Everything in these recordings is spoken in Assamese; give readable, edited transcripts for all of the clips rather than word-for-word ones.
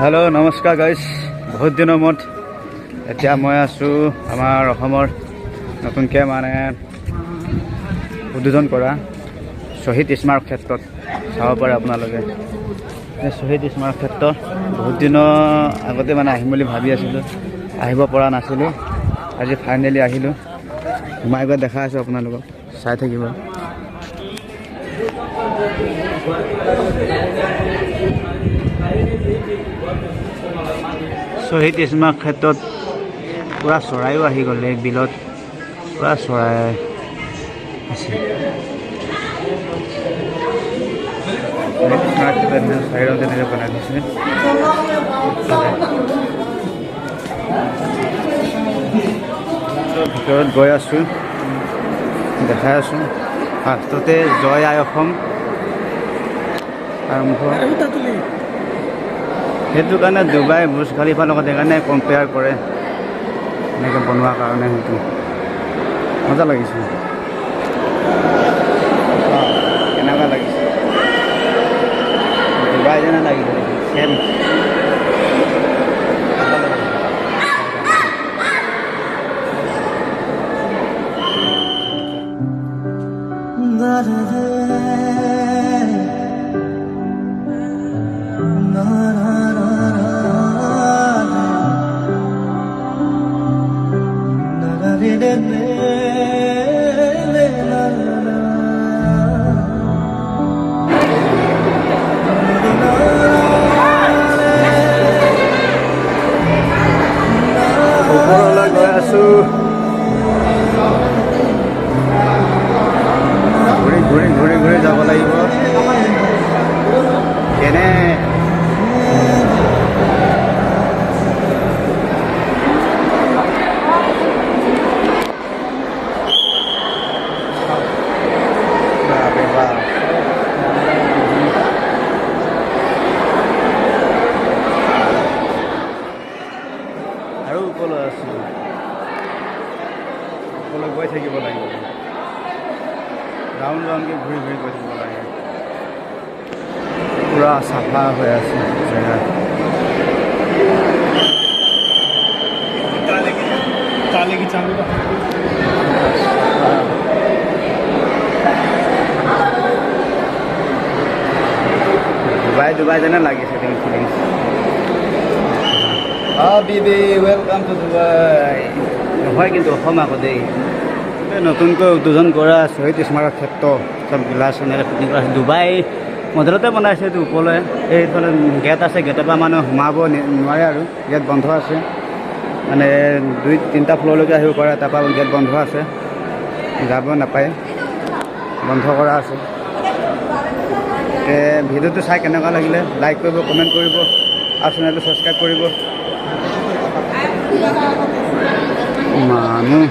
हेलो नमस्कार गाइस बहुत दिनों मत এতিয়া মই আছো আমাৰ অসমৰ নতুনকৈ মানে উদ্বোধন কৰা শহীদ স্মাৰক ক্ষেত্ৰত চাব পাৰে আপোনালোকে এই শহীদ স্মাৰক ক্ষেত্ৰ বহুত দিনৰ আগতে মানে আহিম বুলি ভাবি আছিলোঁ আহিব পৰা নাছিলোঁ আজি ফাইনেলি আহিলোঁ সোমাই গৈ দেখা আছোঁ আপোনালোকক চাই থাকিব শহীদ স্মাৰক ক্ষেত্ৰত পুৰা চৰাইও আহি গ'লে বিলত পুৰা চৰাই আছে চাইডত তেনেকৈ বনাই দিছে ভিতৰত গৈ আছোঁ দেখাই আছোঁ ফাৰ্ষ্টতে জয় আই অসম আৰম্ভ সেইটো কাৰণে ডুবাই বুৰ্জ খালিফাৰ লগত সেইকাৰণে কম্পেয়াৰ কৰে এনেকৈ বনোৱাৰ কাৰণে সেইটো মজা লাগিছে কেনেকুৱা লাগিছে ডুবাই যেনে লাগিছে চেম ওপৰলৈ গৈ আছোঁ ঘূৰি যাব লাগিব কেনে আৰু ওপৰলৈ আছোঁ ওপৰলৈ গৈ থাকিব লাগিব ৰাউণ্ডকৈ ঘূৰি গৈ থাকিব লাগে পুৰা চাফা হৈ আছে জেগা ডুবাই যেনে লাগিছে ফিলিংছ বিবি ৱেলকাম টু ডুবাই নহয় কিন্তু অসম আকৌ দেই নতুনকৈ উদ্বোধন কৰা শহীদ স্মাৰক ক্ষেত্ৰ চব গ্লাছ এনেকৈ ফিটিং কৰা আছে ডুবাই মডেলতে বনাইছে এইটো ওপৰলৈ এইফালে গেট আছে গেটৰ পৰা মানুহ সোমাব নোৱাৰে আৰু গেট বন্ধ আছে মানে 2-3টা ফ্ল'ৰলৈকে আহিব পাৰে তাৰপৰা গেট বন্ধ আছে যাব নাপায় বন্ধ কৰা আছে ভিডিঅ'টো চাই কেনেকুৱা লাগিলে লাইক কৰিব কমেণ্ট কৰিব আৰু চেনেলটো ছাবস্ক্ৰাইব কৰিব মানুহ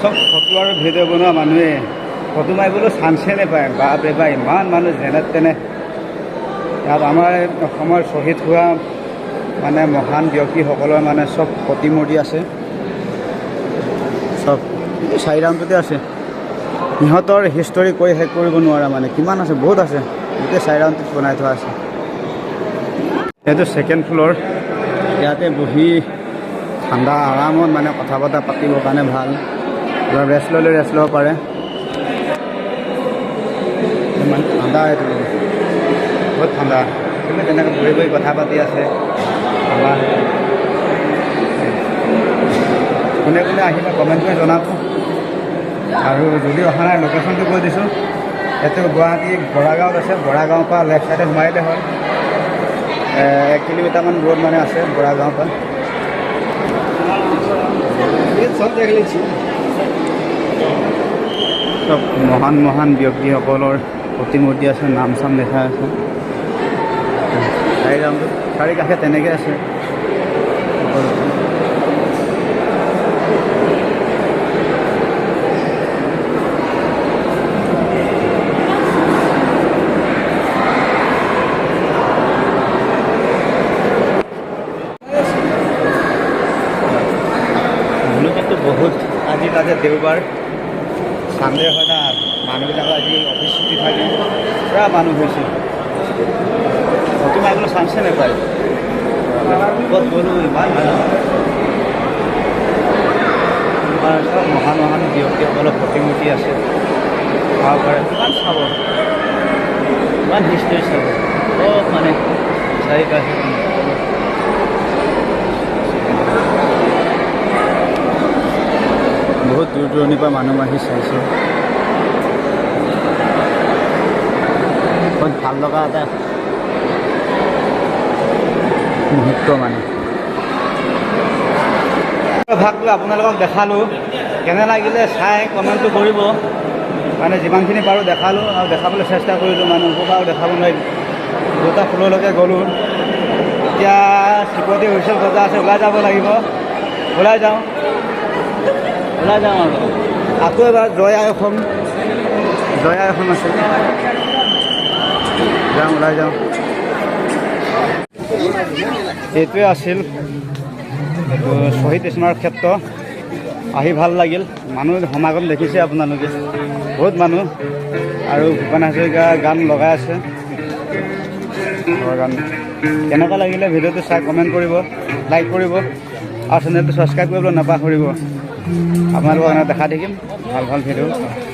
চব ফটো আৰু ভিডিঅ' বনোৱা মানুহে ফটো মাৰিবলৈ চান্সে নাপায় বাপৰে বা ইমান মানুহ যেনে তেনে ইয়াত আমাৰ অসমৰ শ্বহীদ হোৱা মানে মহান ব্যক্তিসকলৰ মানে চব প্ৰতিমূৰ্তি আছে চব 4 ৰাউণ্ডতে আছে সিহঁতৰ হিষ্টৰী কৈ শেষ কৰিব নোৱাৰা মানে কিমান আছে বহুত আছে গোটেই 4 ৰাউণ্ডত বনাই থোৱা আছে এইটো 2nd ফ্ল'ৰ ইয়াতে বহি ঠাণ্ডা আৰামত মানে কথা বতৰা পাতিবৰ কাৰণে ভাল অলপ ৰেষ্ট ল'ব পাৰে ইমান ঠাণ্ডা এইটো বহুত ঠাণ্ডা কিন্তু তেনেকৈ বহি কথা পাতি আছে আমাৰ কোনে আহিলে কমেণ্ট কৰি জনাব আৰু যদি অহা নাই লোকেশ্যনটো কৈ দিছোঁ এইটো গুৱাহাটী বৰাগাঁৱত আছে বৰাগাঁৱৰ পৰা লেফ্ট ছাইডে সোমাই দিলে হ'ল 1 কিলোমিটাৰমান দূৰত মানে আছে বৰাগাঁৱৰ পৰা চব মহান ব্যক্তিসকলৰ প্ৰতিমূৰ্তি আছে নাম চাম লেখা আছে 4 ৰাউণ্ডত চাৰি কাষে তেনেকৈ আছে বহুত আজি তাতে দেওবাৰ সানডে হয় না মানুহবিলাকৰ আজি অফিচ ছুটি থাকে পুৰা মানুহ হৈছে আছে নাপায় ক'ত গ'লো ইমান চব মহান মহান ব্যক্তিসকলৰ প্ৰতিমূৰ্তি আছে চাব পাৰে কিমান চাব কিমান হিষ্ট্ৰী চাব চব মানে চাৰিওকাষে বহুত দূৰ দূৰণিৰ পৰা মানুহ আহি চাইছে বহুত ভাল লগা এটা মুহূৰ্ত মানে ভাগটো আপোনালোকক দেখালোঁ কেনে লাগিলে চাই কমেণ্টটো কৰিব মানে যিমানখিনি পাৰোঁ দেখালোঁ আৰু দেখাবলৈ চেষ্টা কৰিলোঁ মানে উপভাও দেখাব নোৱাৰিলোঁ দুটা ফুললৈকে গ'লোঁ এতিয়া চিকটি হুইচেল বজা আছে ওলাই যাব লাগিব ওলাই যাওঁ আৰু আকৌ এবাৰ জয় আই অসম আছে যাওঁ ওলাই যাওঁ এইটোৱে আছিল শ্বহীদ স্মাৰক ক্ষেত্ৰ আহি ভাল লাগিল মানুহ সমাগম দেখিছে আপোনালোকে বহুত মানুহ আৰু ভূপেন হাজৰিকা গান লগাই আছে গান কেনেকুৱা লাগিলে ভিডিঅ'টো চাই কমেণ্ট কৰিব লাইক কৰিব আৰু চেনেলটো ছাবস্ক্ৰাইব কৰিবলৈ নাপাহৰিব আপোনালোকক এনে দেখা থাকিম ভাল ভাল ভিডিঅ'